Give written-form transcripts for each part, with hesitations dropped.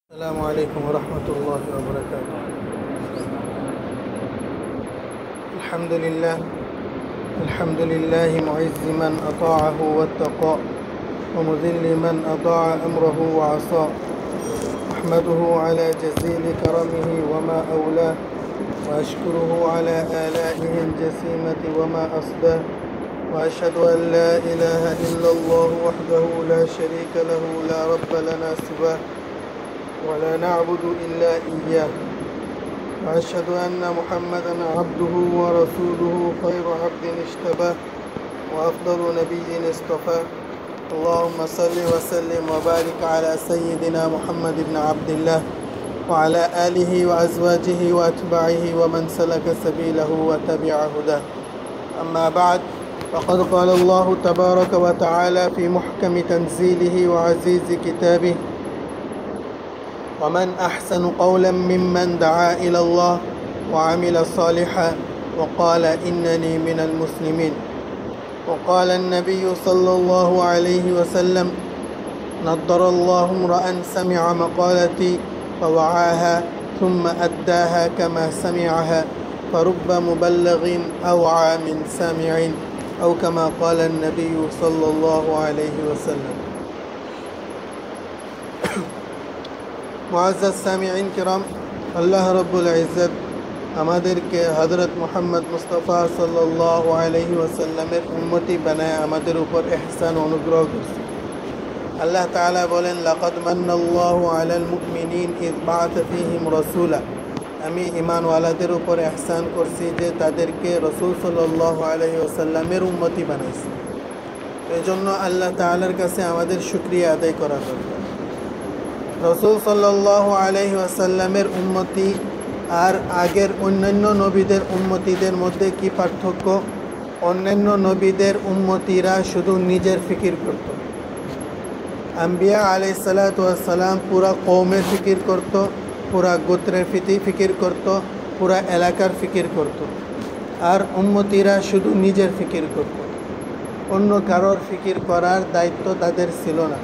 السلام عليكم ورحمة الله وبركاته. الحمد لله معز من أطاعه واتقى ومذل من أطاع أمره وعصاه. أحمده على جزيل كرمه وما أولاه، وأشكره على آلائه الجسيمة وما أصداه، وأشهد أن لا إله إلا الله وحده لا شريك له لا رب لنا سواه ولا نعبد إلا إياه، وأشهد أن محمدًا عبده ورسوله خير عبد اشتباه وأفضل نبي اصطفاه. اللهم صل وسلم وبارك على سيدنا محمد بن عبد الله وعلى آله وأزواجه وأتباعه ومن سلك سبيله وتبع هداه. أما بعد، فقد قال الله تبارك وتعالى في محكم تنزيله وعزيز كتابه: ومن أحسن قولا ممن دعا إلى الله وعمل صالحا وقال إنني من المسلمين. وقال النبي صلى الله عليه وسلم: نضر الله امرأ سمع مقالتي فوعاها ثم أداها كما سمعها فرب مبلغ أوعى من سامع، أو كما قال النبي صلى الله عليه وسلم. মুআজ্জাজ সামিঈন কিরাম, আল্লাহ রাব্বুল ইজ্জত আমাদেরকে হযরত মুহাম্মদ মুস্তাফা সাল্লাল্লাহু আলাইহি ওয়াসাল্লামের উম্মতি বানায় আমাদের উপর ইহসান ও অনুগ্রহ করেছেন। আল্লাহ তাআলা বলেন, লাকাদ মান্নাল্লাহু আলাল মুমিনিন ইয বা'আথা ফীহিম রাসূলা। আমি ঈমানওয়ালাদের উপর ইহসান করছি যে তাদেরকে রাসূল সাল্লাল্লাহু আলাইহি ওয়াসাল্লামের উম্মতি বানাইছি। এজন্য আল্লাহ তাআলার কাছে আমাদের শুকরিয়া আদায় করা দরকার। রাসূল সাল্লাল্লাহু আলাইহি ওয়াসাল্লামের উম্মতি আর আগের অন্যান্য নবীদের উম্মতিদের মধ্যে কি পার্থক্য? অন্যান্য নবীদের উম্মতিরা শুধু নিজের ফিকির করত। আম্বিয়া আলাইহিস সালাতু ওয়াস সালাম পুরা কওমের ফিকির করত, পুরা গোত্রের ফিকির করত, পুরা এলাকার ফিকির করত। আর উম্মতিরা শুধু নিজের ফিকির করত, অন্য কারোর ফিকির করার দায়িত্ব তাদের ছিল না।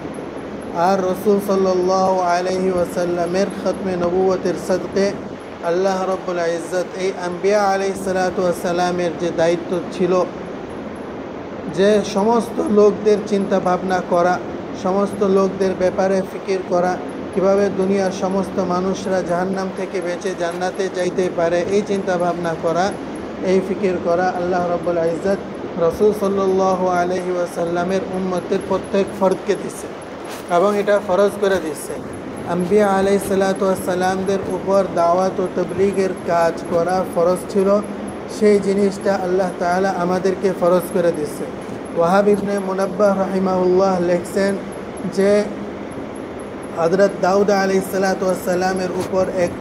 আর রাসূল সাল্লাল্লাহু আলাইহি ওয়াসাল্লামের খতমে নবুয়তের সাদকে আল্লাহ রাব্বুল ইজ্জত এই আম্বিয়া আলাইহিস সালাতু ওয়াস সালামের যে দায়িত্ব ছিল, যে সমস্ত লোকদের চিন্তা ভাবনা করা, সমস্ত লোকদের ব্যাপারে ফিকির করা, কিভাবে দুনিয়ার সমস্ত মানুষরা জাহান্নাম থেকে বেঁচে জান্নাতে যাইতে পারে, এই চিন্তা ভাবনা করা, এই ফিকির করা আল্লাহ রাব্বুল ইজ্জত রাসূল সাল্লাল্লাহু আলাইহি ওয়াসাল্লামের উম্মতের প্রত্যেক ফরদকে দিচ্ছে এবং এটা ফরজ করে দিচ্ছে। আম্বিয়া আলাইহিস সালাতু ওয়াস সালামদের উপর দাওয়াত ও তাবলীগের কাজ করা ফরজ ছিল, সেই জিনিসটা আল্লাহ তাআলা আমাদেরকে ফরজ করে দিচ্ছে। ওয়াহাব ইবনে মুনাব্বাহ রাহিমাহুল্লাহ লিখছেন যে হযরত দাউদ আলাইহিস সালাতু ওয়াস সালামের উপর এক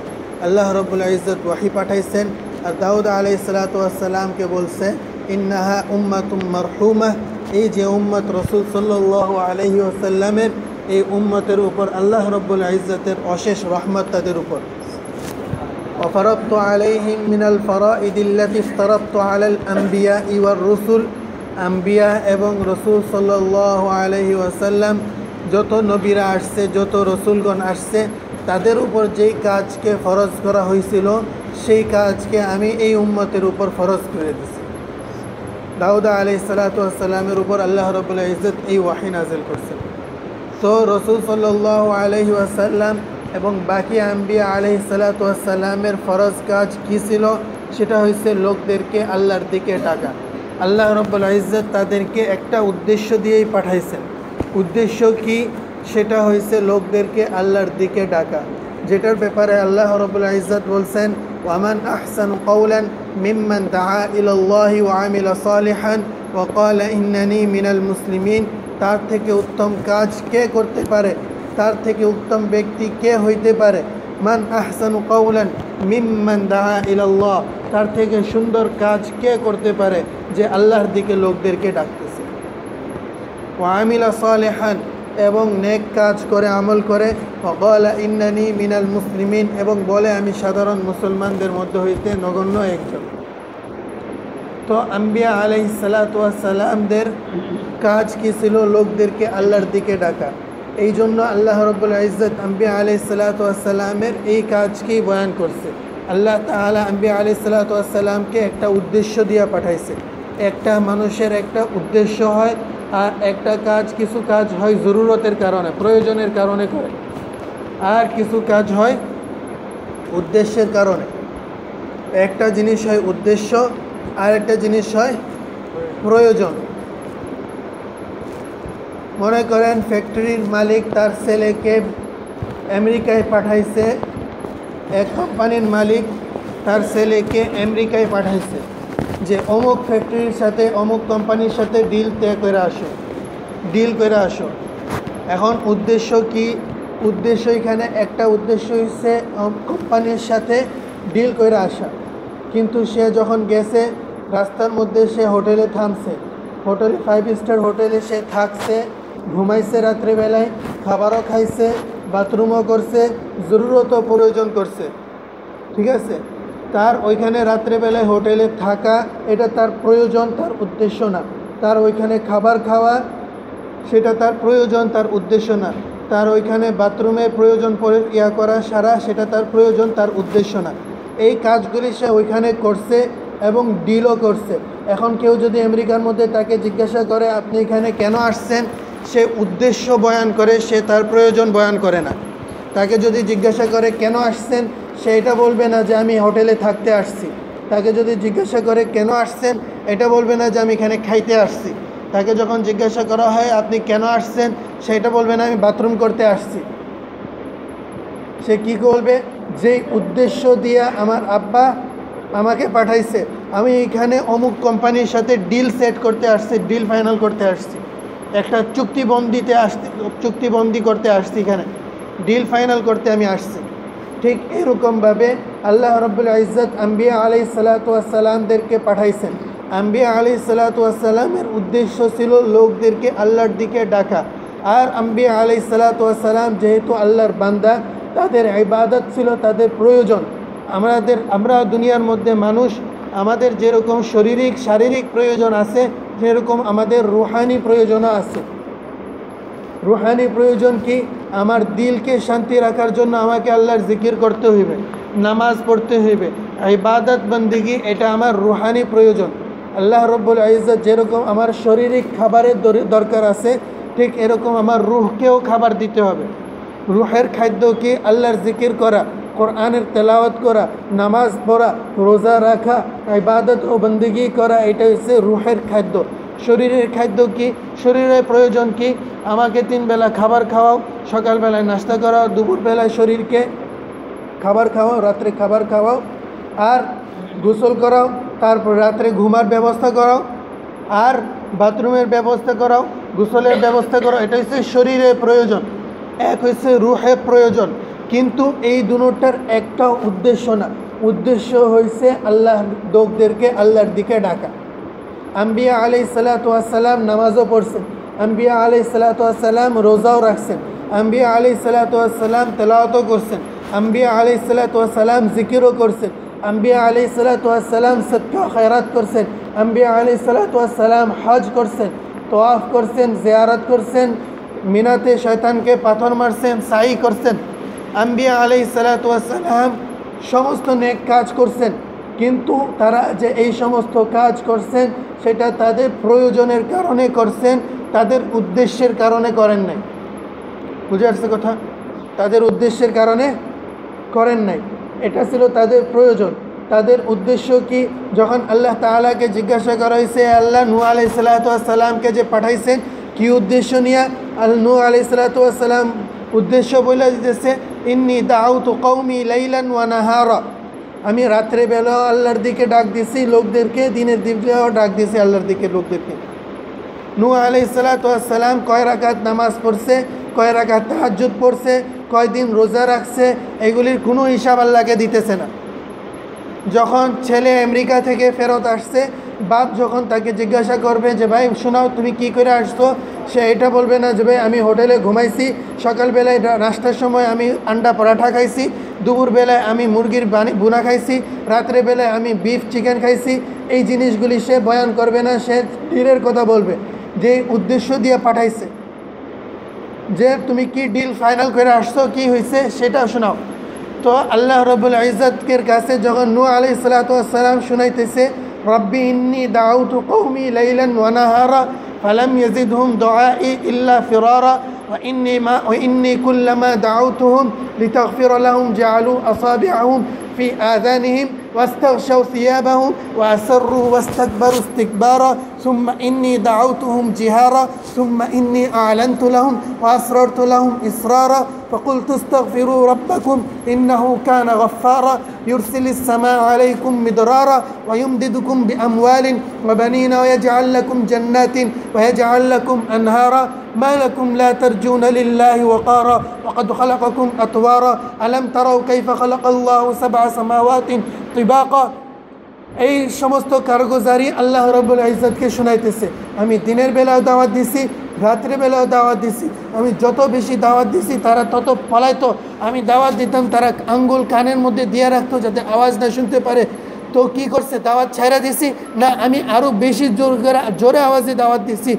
আল্লাহ রাব্বুল ইজ্জত ওহী পাঠাইছেন, আর দাউদ আলাইহিস সালাতু ওয়াস সালামকে বলছে, ইন্নাহা উম্মাতুম মারহুমাহ। এই যে উম্মত রাসূল সাল্লাল্লাহু আলাইহি ওয়াসাল্লামের, এই উম্মতের উপর আল্লাহ রাব্বুল ইজ্জতের অশেষ রহমত তাদের উপর। ওয়াফারাদতু আলাইহিম মিনাল ফারাইদিল্লাতি ইফতারাদতু আলাল আম্বিয়াই ওয়ার রুসুল। আম্বিয়া এবং রাসূল সাল্লাল্লাহু আলাইহি ওয়াসাল্লাম, যত নবীরা আসছে, যত রসুলগণ আসছে, তাদের উপর যেই কাজকে ফরজ করা হয়েছিল, সেই কাজকে আমি এই উম্মতের উপর ফরজ করে দিয়েছি। দাউদ আলাইহিস সালাতু ওয়াস সালামের উপর আল্লাহ রাব্বুল ইজ্জত এই ওহী নাযিল করছেন। তো রাসূল সাল্লাল্লাহু আলাইহি ওয়াসাল্লাম এবং বাকি আম্বিয়া আলাইহিস সালাতু ওয়াস সালামের ফরজ কাজ কী ছিল? সেটা হচ্ছে লোকদেরকে আল্লাহর দিকে ডাকা। আল্লাহ রাব্বুল ইজ্জত তাদেরকে একটা উদ্দেশ্য দিয়েই পাঠাইছেন। উদ্দেশ্য কি? সেটা হচ্ছে লোকদেরকে আল্লাহর দিকে ডাকা, যেটার ব্যাপারে আল্লাহ রাব্বুল ইজ্জত বলছেন, ওয়ামান আহসানু কওলান মিম্মান দাআ ইলাল্লাহি ওয়া আমিলা সালিহান ওয়া ক্বালা ইন্নানি মিনাল মুসলিমিন। তার থেকে উত্তম কাজ কে করতে পারে? তার থেকে উত্তম ব্যক্তি কে হইতে পারে? মান আহসানু কওলান মিম্মান দাআ ইলাল্লাহ। তার থেকে সুন্দর কাজ কে করতে পারে? যে আল্লাহর দিকে লোকদেরকে ডাকতেছে। ওয়া আমিলা সালিহান, এবং নেক কাজ করে, আমল করে। ওয়া ক্বালা ইন্নানি মিনাল মুসলিমিন, এবং বলে আমি সাধারণ মুসলমানদের মধ্যে হইতে নগণ্য একজন। তো আম্বিয়া আলাইহিস সালাতু ওয়াস সালামদের কাজ কি ছিল? লোকদেরকে আল্লাহর দিকে ডাকা। এই জন্য আল্লাহ রাব্বুল ইজ্জত আম্বিয়া আলাইহিস সালাতু ওয়াস সালামের এই কাজকেই বয়ান করছে। আল্লাহ তাআলা আম্বিয়া আলাইহিস সালাতু ওয়াস সালামকে একটা উদ্দেশ্য দিয়ে পাঠাইছে। একটা মানুষের একটা উদ্দেশ্য হয়, আর একটা কাজ, কিছু কাজ হয় জরুরতের কারণে, প্রয়োজনের কারণে করে, আর কিছু কাজ হয় উদ্দেশ্যের কারণে। একটা জিনিস হয় উদ্দেশ্য, আর একটা জিনিস হয় প্রয়োজন। মনে করেন ফ্যাক্টরির মালিক তার ছেলেকে আমেরিকায় পাঠাইছে, এক কোম্পানির মালিক তার ছেলেকে আমেরিকায় পাঠাইছে যে অমুক ফ্যাক্টরির সাথে অমুক কোম্পানির সাথে ডিল করে আসো। এখন উদ্দেশ্য কি? উদ্দেশ্য এখানে একটা উদ্দেশ্য হচ্ছে কোম্পানির সাথে ডিল করে আসা। কিন্তু সে যখন গেছে, রাস্তার মধ্যে সে হোটেলে থামছে, হোটেলে 5 স্টার হোটেলে সে থাকছে, ঘুমাইছে রাত্রেবেলায়, খাবারও খাইছে, বাথরুমও করছে, জরুরতও প্রয়োজন করছে, ঠিক আছে? তার ওইখানে রাত্রেবেলায় হোটেলে থাকা এটা তার প্রয়োজন, তার উদ্দেশ্য না। তার ওইখানে খাবার খাওয়া সেটা তার প্রয়োজন, তার উদ্দেশ্য না। তার ওইখানে বাথরুমের প্রয়োজন করা সারা সেটা তার প্রয়োজন, তার উদ্দেশ্য না। এই কাজগুলি সে ওইখানে করছে এবং ডিলও করছে। এখন কেউ যদি আমেরিকার মধ্যে তাকে জিজ্ঞাসা করে আপনি এখানে কেন আসছেন, সে উদ্দেশ্য বয়ান করে, সে তার প্রয়োজন বয়ান করে না। তাকে যদি জিজ্ঞাসা করে কেন আসছেন, সে এটা বলবে না যে আমি হোটেলে থাকতে আসছি। তাকে যদি জিজ্ঞাসা করে কেন আসছেন, এটা বলবে না যে আমি এখানে খাইতে আসছি। তাকে যখন জিজ্ঞাসা করা হয় আপনি কেন আসছেন, সেটা বলবে না আমি বাথরুম করতে আসছি। সে কি বলবে? যে উদ্দেশ্য দিয়ে আমার আব্বা আমাকে পাঠাইছে, আমি এখানে অমুক কোম্পানির সাথে ডিল সেট করতে আসছি, ডিল ফাইনাল করতে আসছি, একটা চুক্তিবন্দি করতে আসছি, এখানে ডিল ফাইনাল করতে আমি আসছি। ঠিক এরকমভাবে আল্লাহ রাব্বুল ইজ্জত আম্বিয়া আলাইহিস সালাতু ওয়াস সালামদেরকে পাঠাইছেন। আম্বিয়া আলাইহিস সালাতু ওয়াস সালামের উদ্দেশ্য ছিল লোকদেরকে আল্লাহর দিকে ডাকা। আর আম্বিয়া আলাইহিস সালাতু ওয়াস সালাম যেহেতু আল্লাহর বান্দা, তাদের ইবাদত ছিল তাদের প্রয়োজন। আমরা দুনিয়ার মধ্যে মানুষ, আমাদের যেরকম শারীরিক প্রয়োজন আছে, যেরকম আমাদের রুহানি প্রয়োজনও আছে। রুহানি প্রয়োজন কি? আমার দিলকে শান্তি রাখার জন্য আমাকে আল্লাহর জিকির করতে হইবে, নামাজ পড়তে হইবে, ইবাদত বন্দেগী, এটা আমার রুহানি প্রয়োজন। আল্লাহ রাব্বুল ইজ্জত যেরকম আমার শারীরিক খাবারের দরকার আছে, ঠিক এরকম আমার রুহকেও খাবার দিতে হবে। রুহের খাদ্য কি? আল্লাহর জিকির করা, কোরআনের তেলাওয়াত করা, নামাজ পড়া, রোজা রাখা, ইবাদত ও বন্দেগী করা, এটা হচ্ছে রুহের খাদ্য। শরীরের খাদ্য কি? শরীরের প্রয়োজন কি? আমাকে 3 বেলা খাবার খাওয়াও, সকালবেলায় নাস্তা করাও, দুপুরবেলায় শরীরকে খাবার খাওয়াও, রাত্রে খাবার খাওয়াও, আর গোসল করাও, তারপর রাত্রে ঘুমার ব্যবস্থা করাও, আর বাথরুমের ব্যবস্থা করাও, গোসলের ব্যবস্থা করাও। এটা হচ্ছে শরীরের প্রয়োজন, এক হচ্ছে রুহের প্রয়োজন। কিন্তু এই দুটোটার একটা উদ্দেশ্য না। উদ্দেশ্য হয়েছে আল্লাহ লোকদেরকে আল্লাহর দিকে ডাকা। আম্বিয়া আলাইহিস সালাতু ওয়াস সালাম নামাজও পড়ছেন, আম্বিয়া আলাইহিস সালাতু ওয়াস সালাম রোজাও রাখছেন, আম্বিয়া আলাইহিস সালাতু ওয়াস সালাম তেলাওয়াতও করছেন, আম্বিয়া আলাইহিস সালাতু ওয়াস সালাম জিকিরও করছেন, আম্বিয়া আলাইহিস সালাতু ওয়াস সালাম সদকা খায়রাত করছেন, আম্বিয়া আলাইহিস সালাতু ওয়াস সালাম হজ করছেন, তওয়াফ করছেন, জিয়ারত করছেন, মিনাতে শয়তানকে পাথর মারছেন, সাই করছেন। আম্বিয়া আলাইহিস সালাতু ওয়াস সালাম সমস্ত নেক কাজ করছেন, কিন্তু তারা যে এই সমস্ত কাজ করছেন সেটা তাদের প্রয়োজনের কারণে করছেন, তাদের উদ্দেশ্যের কারণে করেন নাই। বুঝে আসছে কথা? তাদের উদ্দেশ্যের কারণে করেন নাই, এটা ছিল তাদের প্রয়োজন। তাদের উদ্দেশ্য কি? যখন আল্লাহ তাআলাকে জিজ্ঞাসা করা হয়েছে আল্লাহ নূহ আলাইহিস সালাতু ওয়াস সালামকে যে পাঠাইছেন কি উদ্দেশ্য নিয়ে, নূহ আলাইহিস সালাতু ওয়াস সালাম উদ্দেশ্য বলে দিতেছে ইন্নী দাউতু কওমি লাইলান ওয়া নাহারা, আমি রাত্রেবেলাও আল্লাহর দিকে ডাক দিছি লোকদেরকে, দিনের দিকেও ডাক দিছি আল্লাহর দিকে লোকদেরকে। নূহ আলাইহিস সালাতু ওয়াস সালাম কয় রাকাত নামাজ পড়ছে, কয় রাকাত তাহাজ্জুদ পড়ছে, কয়দিন রোজা রাখছে, এগুলির কোনো হিসাব আল্লাহকে দিতেছে না। যখন ছেলে আমেরিকা থেকে ফেরত আসছে, বাপ যখন তাকে জিজ্ঞাসা করবে যে ভাই শোনাও তুমি কি করে আসছো, সে এটা বলবে না যে ভাই আমি হোটেলে ঘুমাইছি, সকালবেলায় নাস্তার সময় আমি আন্ডা পরাঠা খাইছি, দুপুরবেলায় আমি মুরগির বুনা খাইছি, রাত্রেবেলায় আমি বিফ চিকেন খাইছি। এই জিনিসগুলি সে বয়ান করবে না, সে ডিলের কথা বলবে যে উদ্দেশ্য দিয়ে পাঠাইছে। যে তুমি কি ডিল ফাইনাল করে আসছো, কি হয়েছে সেটা শোনাও। তো আল্লাহ রব্বুল ইজ্জতের কাছে যখন নূহ আলাইহিস সালাতু ওয়াস সালাম শুনাইতেছে, রব্বি ইন্নী দাউতু কওমি লাইলান ওয়া নাহারা ফালাম ইয়াজিদহুম দুআই ইল্লা ফিরারা وإني كلما دعوتهم لتغفر لهم جعلوا أصابعهم في آذانهم واستغشوا ثيابهم وأسروا واستكبروا استكبارا ثم إني دعوتهم جهارا ثم إني أعلنت لهم وأسررت لهم إسرارا فقلت استغفروا ربكم إنه كان غفارا يرسل السماء عليكم مدرارا ويمددكم بأموال وبنين ويجعل لكم جنات ويجعل لكم أنهارا ما لكم لا ترجون لله وقارا وقد خلقكم أطوارا ألم تروا كيف خلق الله سبع سماوات طباقا। এই সমস্ত কারগুজারি আল্লাহ রাব্বুল ইজ্জতকে শোনাইতেছে। আমি দিনের বেলাও দাওয়াত দিছি, রাত্রে বেলাও দাওয়াত দিছি। আমি যত বেশি দাওয়াত দিছি তারা তত পলাইতো। আমি দাওয়াত দিতাম, তারা আঙ্গুল কানের মধ্যে দিয়ে রাখতো যাতে আওয়াজ না শুনতে পারে। তো কি করছে, দাওয়াত ছাইরা দিছি না, আমি আরও বেশি জোরে আওয়াজে দাওয়াত দিছি।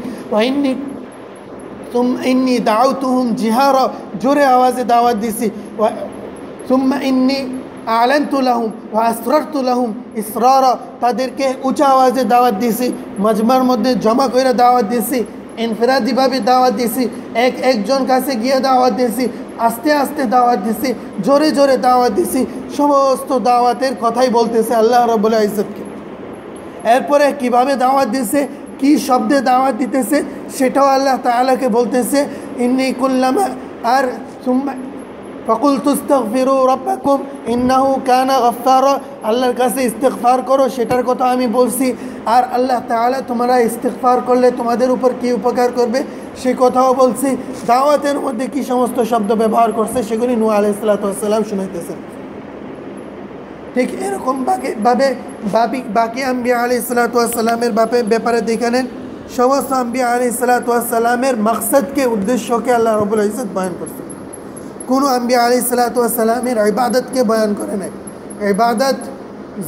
ইন্নি দাউতুহুম জিহারা, জোরে আওয়াজে দাওয়াত দিছি। সুম্মা ইন্নি আলানতু লাহুম ওয়া আসরারতু লাহুম ইসরারা, তাদেরকে উঁচা আওয়াজে দাওয়াত দিছি, মজমার মধ্যে জমা করে দাওয়াত দিছি, ইনফিরাদিভাবে দাওয়াত দিছি, একজন কাছে গিয়ে দাওয়াত দিছি, আস্তে আস্তে দাওয়াত দিছি, জোরে জোরে দাওয়াত দিছি। সমস্ত দাওয়াতের কথাই বলতেছে আল্লাহ রাব্বুল ইজ্জতকে। এরপরে কিভাবে দাওয়াত দিছে, কি শব্দে দাওয়াত দিতেছে সেটাও আল্লাহ তাআলাকে বলতেছে। ইন্নী কুল্লামা আর সুম্মা ফাকুলতু ইস্তাগফিরু রাব্বাকুম ইন্নাহু কানা গাফফারা, আল্লাহর কাছে ইস্তিগফার করো সেটার কথা আমি বলছি। আর আল্লাহ তাআলা তোমরা ইস্তিগফার করলে তোমাদের উপর কি উপকার করবে সে কথাও বলছি। দাওয়াতের মধ্যে কি সমস্ত শব্দ ব্যবহার করছে সেগুলি নূহ আলাইহিস সালাতু ওয়াস সালাম শুনাইতেছেন। ঠিক এরকম বাকি আম্বিয়া আলাইহিস সালাতু ওয়াস সালামের ব্যাপারে দেখে নেন। সমস্ত আম্বিয়া আলাইহিস সালাতু ওয়াস সালামের মাকসাদকে, উদ্দেশ্যকে আল্লাহ রাব্বুল ইজ্জত বয়ান করছে। কোনো আম্বিয়া আলাইহিস সালাতু ওয়াস সালামের ইবাদতকে বয়ান করে নাই। ইবাদত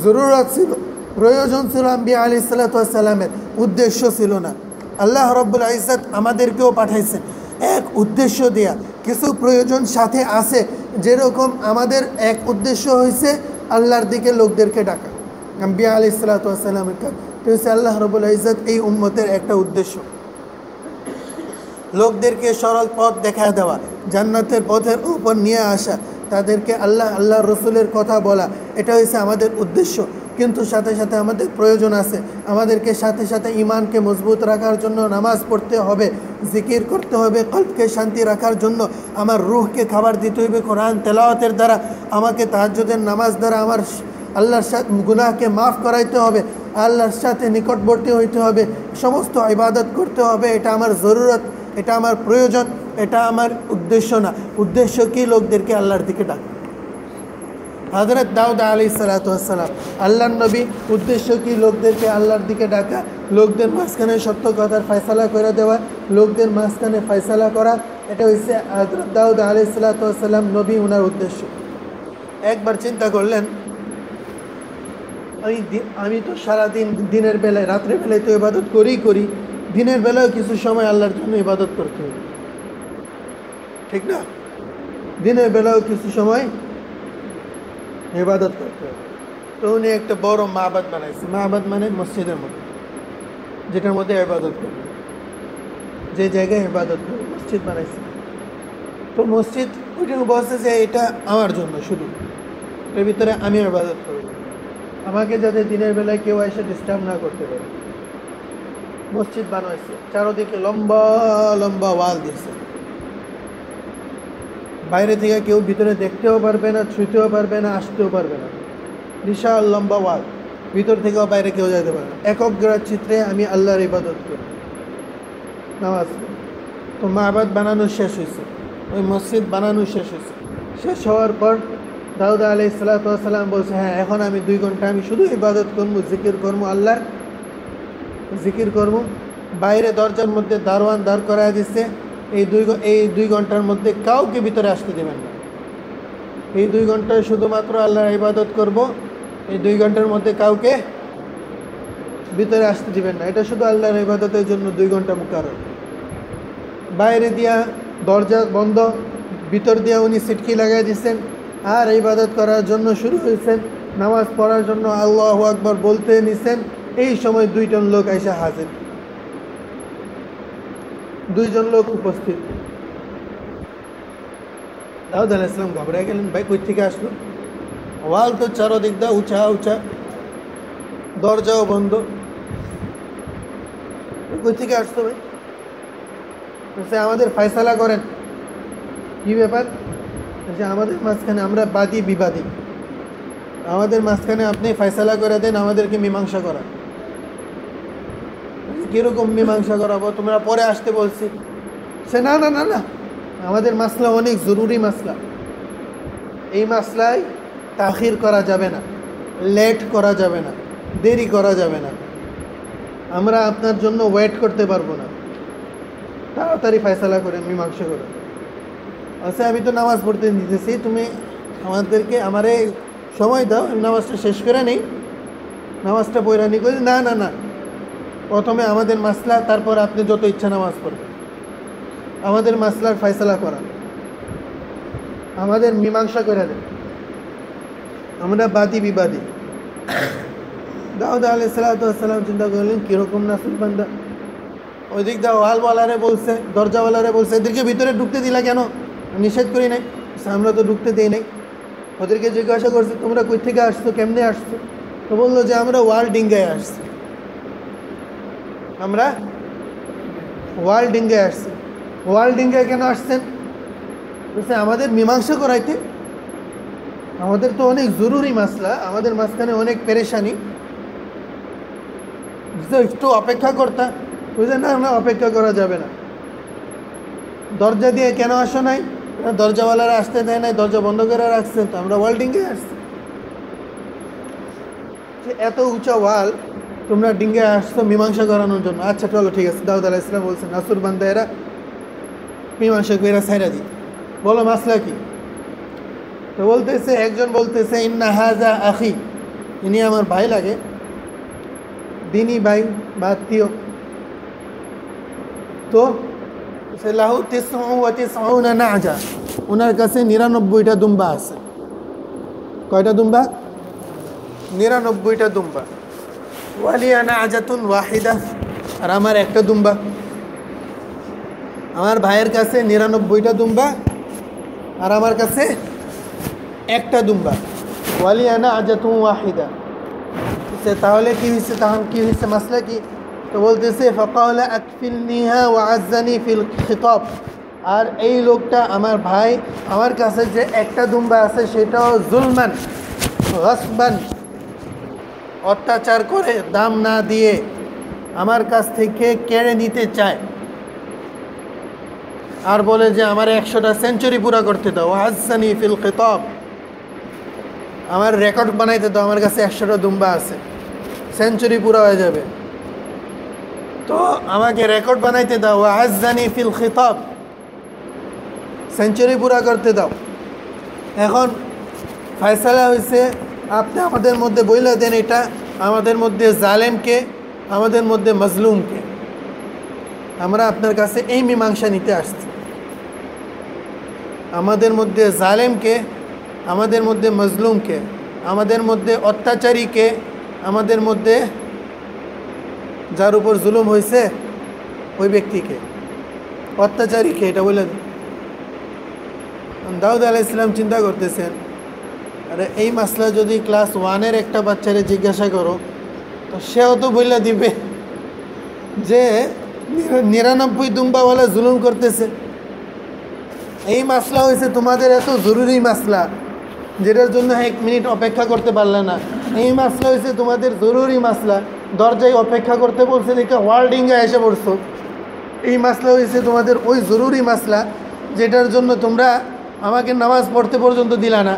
জরুরত ছিল, প্রয়োজন ছিল আম্বিয়া আলাইহিস সালাতু ওয়াস সালামের, উদ্দেশ্য ছিল না। আল্লাহ রাব্বুল ইজ্জত আমাদেরকেও পাঠাইছেন এক উদ্দেশ্য দেয়া, কিছু প্রয়োজন সাথে আছে। যেরকম আমাদের এক উদ্দেশ্য হয়েছে আল্লাহর দিকে লোকদেরকে ডাকা, আম্বিয়া আলাইহিস সালাতু ওয়াস সালামের কাজ তো হচ্ছে আল্লাহ রাব্বুল ইজ্জত এই উম্মতের একটা উদ্দেশ্য, লোকদেরকে সরল পথ দেখা দেওয়া, জান্নাতের পথের উপর নিয়ে আসা, তাদেরকে আল্লাহ রসুলের কথা বলা, এটা হচ্ছে আমাদের উদ্দেশ্য। কিন্তু সাথে সাথে আমাদের প্রয়োজন আছে, আমাদেরকে সাথে সাথে ঈমানকে মজবুত রাখার জন্য নামাজ পড়তে হবে, জিকির করতে হবে, কলবকে শান্তি রাখার জন্য আমার রুহকে খাবার দিতে হবে কোরআন তেলাওয়াতের দ্বারা, আমাকে তাহাজ্জুদের নামাজ দ্বারা আমার আল্লাহর সাথে গুনাহকে মাফ করাইতে হবে, আল্লাহর সাথে নিকটবর্তী হইতে হবে, সমস্ত ইবাদত করতে হবে। এটা আমার জরুরত, এটা আমার প্রয়োজন, এটা আমার উদ্দেশ্য না। উদ্দেশ্য কি? লোকদেরকে আল্লাহর দিকে ডাক। হযরত দাউদ আলাইহিস সালাতু ওয়াস সালাম আল্লাহর নবী, উদ্দেশ্য কি? লোকদেরকে আল্লাহর দিকে ডাকা, লোকদের মাঝখানে সত্য কথার ফয়সালা করে দেওয়া, লোকদের মাঝখানে ফয়সালা করা, এটা হচ্ছে হযরত দাউদ আলাইহিস সালাতু ওয়াস সালাম নবী, ওনার উদ্দেশ্য। একবার চিন্তা করলেন, আমি তো সারাদিন দিনের বেলায়, রাত্রের বেলায় তো ইবাদত করি, দিনের বেলায় কিছু সময় আল্লাহর জন্য ইবাদত করতে হবে, ঠিক না? দিনের বেলাও কিছু সময় ইবাদত করতে হবে। তো উনি একটা বড় মাবাদ বানাইছে। মাবাদ মানে মসজিদের মধ্যে, যেটার মধ্যে ইবাদত করবে, যে জায়গায় ইবাদত করবে, মসজিদ বানাইছে। তো মসজিদ ওইটা বলছে যে এটা আমার জন্য, শুধু এর ভিতরে আমি ইবাদত করব, আমাকে যাতে দিনের বেলায় কেউ এসে ডিস্টার্ব না করতে পারে। মসজিদ বানাইছে, চারদিকে লম্বা লম্বা ওয়াল দিয়েছে, বাইরে থেকে কেউ ভিতরে দেখতেও পারবে না, ছুঁতেও পারবে না, আসতেও পারবে না, বিশাল লম্বা ওয়াল, ভিতর থেকেও বাইরে কেউ যেতে পারবে না। একক চিত্রে আমি আল্লাহর ইবাদত করি, নামাজ। তো মাবাদ বানানো শেষ হয়েছে, ওই মসজিদ বানানো শেষ হয়েছে। শেষ হওয়ার পর দাউদ আলাইহিস সালাতু ওয়াস সালাম বলছে, হ্যাঁ এখন আমি 2 ঘন্টা আমি শুধু ইবাদত করবো, জিকির করবো, আল্লাহর জিকির করবো। বাইরে দরজার মধ্যে দারোয়ান দাঁড় করায় দিচ্ছে, এই 2 ঘন্টার মধ্যে কাউকে ভিতরে আসতে দেবেন না। এই 2 ঘন্টায় শুধুমাত্র আল্লাহর ইবাদত করব, এই 2 ঘন্টার মধ্যে কাউকে ভিতরে আসতে দিবেন না। এটা শুধু আল্লাহর ইবাদতের জন্য 2 ঘন্টা মুকাররর। বাইরে দিয়া দরজা বন্ধ, ভিতর দিয়ে উনি সিটকি লাগাই দিয়েছেন আর ইবাদত করার জন্য শুরু হয়েছেন, নামাজ পড়ার জন্য আল্লাহু আকবার বলতে নিছেন। এই সময় দুইজন লোক এসে হাজির, দুইজন লোক উপস্থিত। দাউদ আলাইহিস সালাম ঘবরায় গেলেন, ভাই কই থেকে আসলো? ওয়াল তো চারদিক দা উঁচা উঁচা, দরজাও বন্ধ, কই থেকে আসতো ভাই? আমাদের ফয়সালা করেন। কি ব্যাপার? যে আমাদের মাঝখানে আমরা বাদী বিবাদী, আমাদের মাঝখানে আপনি ফয়সালা করে দেন, আমাদেরকে মীমাংসা করা। কিরকম মীমাংসা করাবো? তোমরা পরে আসতে বলছি। সে না না না না, আমাদের মাসলা অনেক জরুরি মাসলা, এই মাসলায় তাখির করা যাবে না, লেট করা যাবে না, দেরি করা যাবে না, আমরা আপনার জন্য ওয়েট করতে পারবো না, তাড়াতাড়ি ফয়সালা করে মীমাংসা করে। আচ্ছা আমি তো নামাজ পড়তে দিতেছি, তুমি আমাদেরকে আমারে সময় দাও, নামাজটা শেষ করে নেই, নামাজটা পড়া নি। করি না না না, প্রথমে আমাদের মাসলা, তারপর আপনি যত ইচ্ছা নামাজ পড়বেন, আমাদের মাসলার ফয়সালা করা, আমাদের মীমাংসা করে দেন, আমরা বাদী বিবাদী। দাউদ আলাইহিস সালাম চিন্তা করলেন কীরকম নাসুল বান্দা, ওই দিক দা ওয়ালওয়ালারে বলছে, দরজাওয়ালারে বলছে এদেরকে ভিতরে ঢুকতে দিলা কেন? নিষেধ করি নাই, আমরা তো ঢুকতে দিই নাই। ওদেরকে জিজ্ঞাসা করছে তোমরা কই থেকে আসছো, কেমনে আসছো? তো বললো যে আমরা ওয়াল ডিঙ্গায় আসছি, আমরা ওয়াল ডিঙ্গায় আসছি। ওয়াল ডিঙ্গায় কেন আসছেন? বলছে আমাদের মীমাংসা করাইতে, আমাদের তো অনেক জরুরি মাসলা, আমাদের মাঝখানে অনেক পেরেশানি, একটু অপেক্ষা করতা। বুঝলে না না, অপেক্ষা করা যাবে না। দরজা দিয়ে কেন আসো নাই? দরজাওয়ালারা আসতে দেয় নাই, দরজা বন্ধ করে রাখছে, তো আমরা ওয়াল ডিঙ্গে আসছি। এত উঁচা ওয়াল, তোমরা ডিঙ্গে আসছো মীমাংসা করানোর জন্য। আচ্ছা চলো ঠিক আছে। দাউদ আলাইহিস সালাম বলছেন নাসুর বান্দা এরা, মীমাংসা কইরা ছাইরা দি, বলো মাসলা কি? তো বলতেছে, একজন বলতেছে ইন্না হাজা আখি, ইনি আমার ভাই লাগে, দিনী ভাই বা আত্মীয়। তো লাহু তিসউনা নাজা, ওনার কাছে ৯৯টা দুম্বা আছে। কয়টা দুম্বা? ৯৯টা দুম্বা। ওয়ালিয়া নাজাতুন ওয়াহিদা, আর আমার একটা দুম্বা। আমার ভাইয়ের কাছে ৯৯টা দুম্বা আর আমার কাছে একটা দুম্বা। ওয়ালিয়া নাজাতুন ওয়াহিদা, তাহলে কি হয়েছে? তখন কি হয়েছে? মাসলা কি? তো বলতেছে ফাকালা আকফিলনিহা ওয়া আজ্জানি ফিল খিতাব, আর এই লোকটা আমার ভাই আমার কাছে যে একটা দুম্বা আছে সেটাও জুলমান গাসবান, অত্যাচার করে দাম না দিয়ে আমার কাছ থেকে কেড়ে নিতে চায়, আর বলে যে আমার ১০০টা সেঞ্চুরি পুরা করতে দাও। আজ্জানি ফিল খিতাব, আমার রেকর্ড বানাইতে দাও, আমার কাছে ১০০টা দুম্বা আছে, সেঞ্চুরি পুরা হয়ে যাবে, তো আমাকে রেকর্ড বানাইতে দাও। আজ্জানি ফিল খিতাব, সেঞ্চুরি পুরা করতে দাও। এখন ফয়সালা হয়েছে, আপনি আমাদের মধ্যে বইলা দেন এটা, আমাদের মধ্যে জালেমকে, আমাদের মধ্যে মজলুমকে, আমরা আপনার কাছে এই মীমাংসা নিতে আসছি। আমাদের মধ্যে জালেমকে, আমাদের মধ্যে মজলুমকে, আমাদের মধ্যে অত্যাচারীকে, আমাদের মধ্যে যার উপর জুলুম হয়েছে ওই ব্যক্তিকে, অত্যাচারীকে, এটা বলে দিন। দাউদ আলাইহিস সালাম চিন্তা করতেছেন, আরে এই মাসলা যদি ক্লাস 1-এর একটা বাচ্চারে জিজ্ঞাসা করো তো সেও তো বলে দিবে যে ৯৯ দুম্বাওয়ালা জুলুম করতেছে। এই মাসলা হয়েছে তোমাদের এত জরুরি মাসলা, যেটার জন্য ১ মিনিট অপেক্ষা করতে পারলে না। এই মাসলা হয়েছে তোমাদের জরুরি মাসলা, দরজায় অপেক্ষা করতে বলছে দেখে ওয়ার্ল্ডিংয়ে এসে পড়ছো। এই মাসলা হয়েছে তোমাদের ওই জরুরি মাসলা, যেটার জন্য তোমরা আমাকে নামাজ পড়তে পর্যন্ত দিলা না।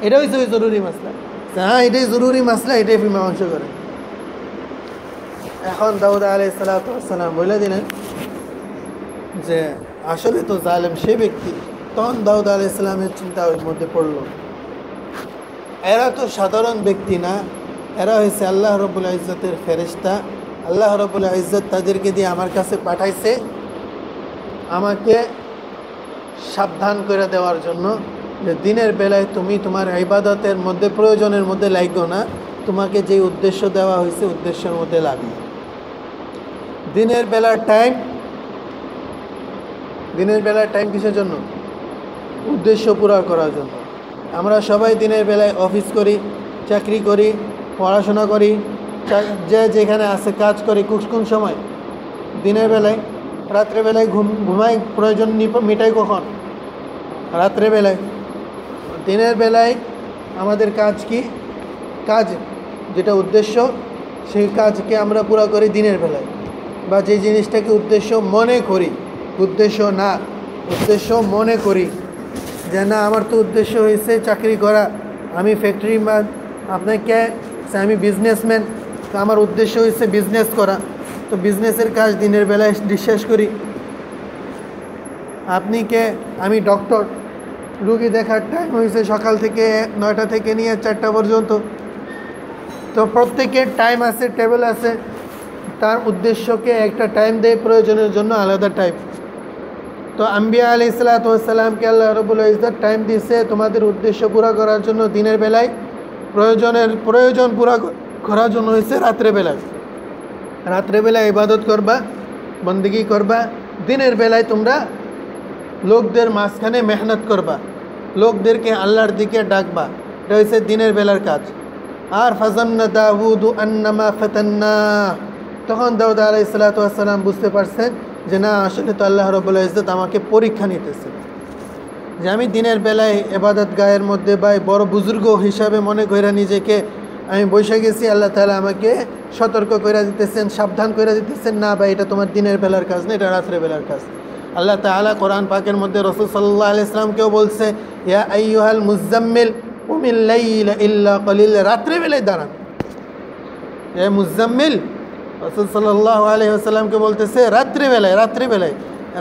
এটা হয়েছে ওই জরুরি মাসলা। হ্যাঁ, এটাই জরুরি মাসলা, এটাই মীমাংসা করে। এখন দাউদ আলাইহিস সালাম বলে দিলেন যে আসলে তো জালেম সে ব্যক্তি। তখন দাউদ আলাইহিস সালামের চিন্তা ওর মধ্যে পড়ল, এরা তো সাধারণ ব্যক্তি না, এরা হয়েছে আল্লাহ রাব্বুল ইজ্জতের ফেরেশতা। আল্লাহ রাব্বুল ইজ্জত তাদেরকে দিয়ে আমার কাছে পাঠাইছে, আমাকে সাবধান করে দেওয়ার জন্য যে দিনের বেলায় তুমি তোমার ইবাদতের মধ্যে প্রয়োজনের মধ্যে লাগো না, তোমাকে যে উদ্দেশ্য দেওয়া হয়েছে উদ্দেশ্যের মধ্যে লাগবে। দিনের বেলার টাইম কিসের জন্য? উদ্দেশ্য পুরা করার জন্য। আমরা সবাই দিনের বেলায় অফিস করি, চাকরি করি, পড়াশোনা করি, যে যেখানে আছে কাজ করি। কোন সময়? দিনের বেলায়। রাত্রেবেলায় ঘুমাই, প্রয়োজন মিটাই কখন? রাত্রেবেলায়। দিনের বেলায় আমাদের কাজ কি? কাজ যেটা উদ্দেশ্য, সেই কাজকে আমরা পুরা করি দিনের বেলায়। বা যে জিনিসটাকে উদ্দেশ্য মনে করি, উদ্দেশ্য না, উদ্দেশ্য মনে করি যে না আমার তো উদ্দেশ্য হয়েছে চাকরি করা, আমি ফ্যাক্টরি ম্যান, আপনাকে আমি বিজনেসম্যান, তো আমার উদ্দেশ্য হয়েছে বিজনেস করা, তো বিজনেসের কাজ দিনের বেলায় বিশ্বাস করি। আপনি কে? আমি ডক্টর, রুগী দেখার টাইম হয়েছে সকাল থেকে 9টা থেকে নিয়ে 4টা পর্যন্ত। তো প্রত্যেকের টাইম আছে, টেবিল আছে, তার উদ্দেশ্যকে একটা টাইম দেয়, প্রয়োজনের জন্য আলাদা টাইম। তো আম্বিয়া আলাইহিসসালামকে আল্লাহ রাব্বুল ইজ্জত টাইম দিয়েছে তোমাদের উদ্দেশ্য পুরা করার জন্য দিনের বেলায়, প্রয়োজন পুরা করার জন্য হয়েছে রাত্রেবেলায়। রাত্রেবেলায় ইবাদত করবা, বন্দেগী করবা। দিনের বেলায় তোমরা লোকদের মাঝখানে মেহনত করবা, লোকদেরকে আল্লাহর দিকে ডাকবা। এটা হচ্ছে দিনের বেলার কাজ। আর ফাজান্না দাউদ আন্নামা ফাতান্না, তখন দাউদ আলাইহিস সালাম বুঝতে পারছেন যে না, আসলে তো আল্লাহ রাব্বুল ইজ্জত আমাকে পরীক্ষা নিতেছে, যে আমি দিনের বেলায় ইবাদত গায়ের মধ্যে বা বড় বুজুর্গ হিসাবে মনে করে নিজেকে আমি বসে গেছি। আল্লাহ তাআলা আমাকে সতর্ক করে দিতেছেন, সাবধান করে দিতেছেন, না ভাই এটা তোমার দিনের বেলার কাজ না, এটা রাত্রে বেলার কাজ। আল্লাহ তাআলা কোরআন পাকের মধ্যে রাসূল সাল্লাল্লাহু আলাইহি ওয়াসাল্লামকেও বলছে, ইয়া আইয়ুহাল মুজাম্মিল কুমিল লাইলা ইল্লা কলিল, রাত্রে বেলায় দাঁড়ান। এ মুজাম্মিল, রাসূল সাল্লাল্লাহু আলাইহি ওয়াসাল্লামকে বলতেছে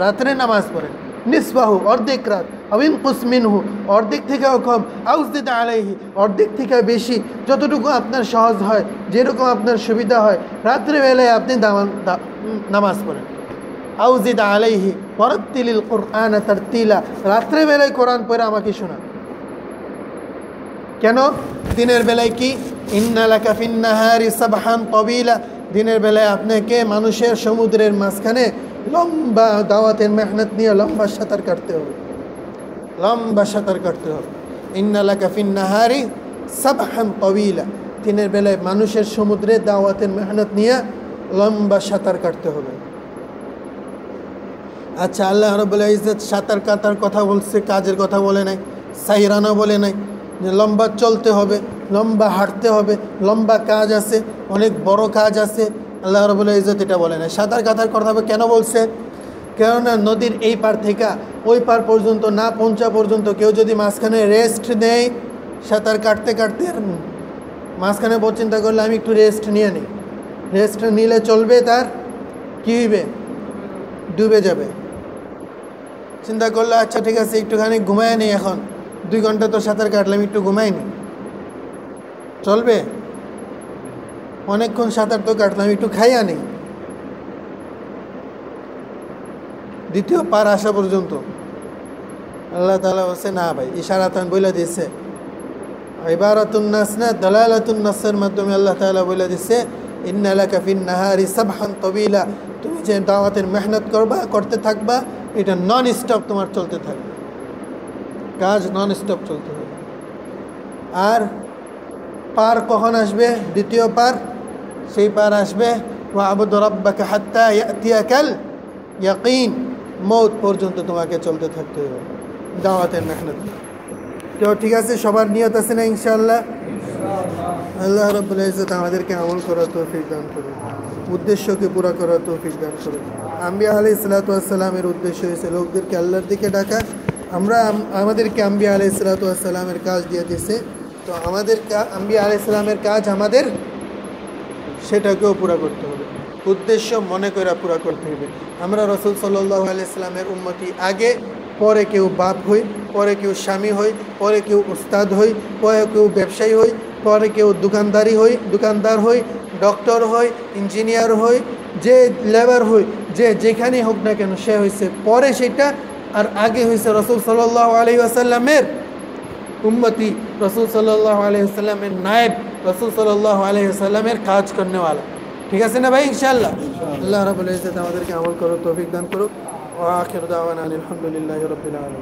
রাত্রে নামাজ পড়েন। নিসবাহু, অর্ধেক রাত, আবিন কুসমিনহু, অর্ধেক থেকেও কম, আউজিদ আলাইহি, অর্ধেক থেকে বেশি, যতটুকু আপনার সহজ হয়, যেরকম আপনার সুবিধা হয়, রাত্রেবেলায় আপনি নামাজ পড়েন। আউজিদ আলাইহি ওয়ারাত্তিলিল কুরআন তারতিলা, রাত্রেবেলায় কোরআন পড়ে আমাকে শোনান। কেন? দিনের বেলায় কি? ইন্না লাকা ফিন নাহারি সাবহান তাবিলা, দিনের বেলায় আপনাকে মানুষের সমুদ্রের মাঝখানে লম্বা দাওয়াতের মেহনত নিয়ে লম্বা সাঁতার কাটতে হবে। ইন্না লাকা ফিন নাহারি সাবহান তাবিলা, দিনের বেলায় মানুষের সমুদ্রে দাওয়াতের মেহনত নিয়ে লম্বা সাঁতার কাটতে হবে। আচ্ছা, আল্লাহ রাব্বুল ইজ্জত সাঁতার কাটার কথা বলছে, কাজের কথা বলে নাই, সাইরানা বলে নাই যে লম্বা চলতে হবে, লম্বা হাঁটতে হবে, লম্বা কাজ আছে, অনেক বড় কাজ আছে। আল্লাহ রাব্বুল ইজ্জত এটা বলে নাই। সাঁতার কাটার কথা কেন বলছে? কেননা নদীর এই পার থেকে ওই পার পর্যন্ত না পৌঁছা পর্যন্ত কেউ যদি মাঝখানে রেস্ট নেয়, সাঁতার কাটতে কাটতে মাঝখানে চিন্তা করলে আমি একটু রেস্ট নিয়ে নিই, রেস্ট নিলে চলবে, তার কী হইবে? ডুবে যাবে। চিন্তা করলে আচ্ছা ঠিক আছে একটুখানি ঘুমায় নিই, এখন 2 ঘন্টা তো সাঁতার কাটলাম, একটু ঘুমাই নি, চলবে? অনেকক্ষণ সাঁতার তো কাটলাম, একটু খাইয়া নেই, দ্বিতীয় পার আসা পর্যন্ত। আল্লাহ তাআলা বলছে না ভাই, ইশারাতান বলে দিয়েছে, ইবারাতুন নাস না দালালাতুন নাসের মাধ্যমে আল্লাহ তাআলা বলে দিয়েছে, ইন্না লাকা ফিন নাহারি সাবহান তাবিলা, তুমি যে দাওয়াতের মেহনত করতে থাকবা, এটা নন স্টপ তোমার চলতে থাকবে, কাজ নন স্টপ চলতে হবে। আর পার কখন আসবে? দ্বিতীয় পার, সেই পার আসবে ওয়া'বুদ রাব্বাকা হাত্তা ইয়াতিয়াকাল ইয়াকিন, মওত পর্যন্ত তোমাকে চলতে থাকতে হবে দাওয়াতের মেহনত। তো ঠিক আছে, সবার নিয়ত আছে না ইনশাআল্লাহ? আল্লাহ রাব্বুল ইজ্জত আমাদেরকে আমল করার তৌফিক দান করুন, উদ্দেশ্যকে পুরা করার তৌফিক দান করুন। আম্বিয়া আলাইহিস সালাতু ওয়াস সালামের উদ্দেশ্য হয়েছে লোকদেরকে আল্লাহর দিকে ডাকা। আমাদেরকে আম্বিয়া আলাইহিস সালাতু ওয়াস সালামের কাজ দিয়ে দিয়েছে, তো আমাদের আম্বিয়া আলাইহিস সালামের কাজ আমাদের সেটাকেও পুরা করতে হবে, উদ্দেশ্য মনে করে পুরা করতে হবে। আমরা রাসূল সাল্লাল্লাহু আলাইহি ওয়াসাল্লামের উম্মতি, আগে পরে কেউ বাপ হই, পরে কেউ স্বামী হই, পরে কেউ উস্তাদ হই, পরে কেউ ব্যবসায়ী হই, পরে কেউ দোকানদার হই, ডক্টর হই, ইঞ্জিনিয়ার হই, যে লেবার হই, যে যেখানে হোক না কেন সে হয়েছে পরে সেটা, আর আগে হয়েছে রসুল সাল্লাল্লাহু আলাইহি ওয়াসাল্লামের উম্মতি, রসুল সাল্লাল্লাহু আলাইহি ওয়াসাল্লামের নায়েব, রসুল সাল্লাল্লাহু আলাইহি ওয়াসাল্লামের কাজ করনেওয়ালা। ঠিক আছে না ভাই? ইনশাআল্লাহ। আল্লাহ রাব্বুল ইজ্জত আমাদেরকে আমল করার তৌফিক দান করুক। ওয়া আখিরু দাওয়ানা আলহামদুলিল্লাহি রাব্বিল আলামিন।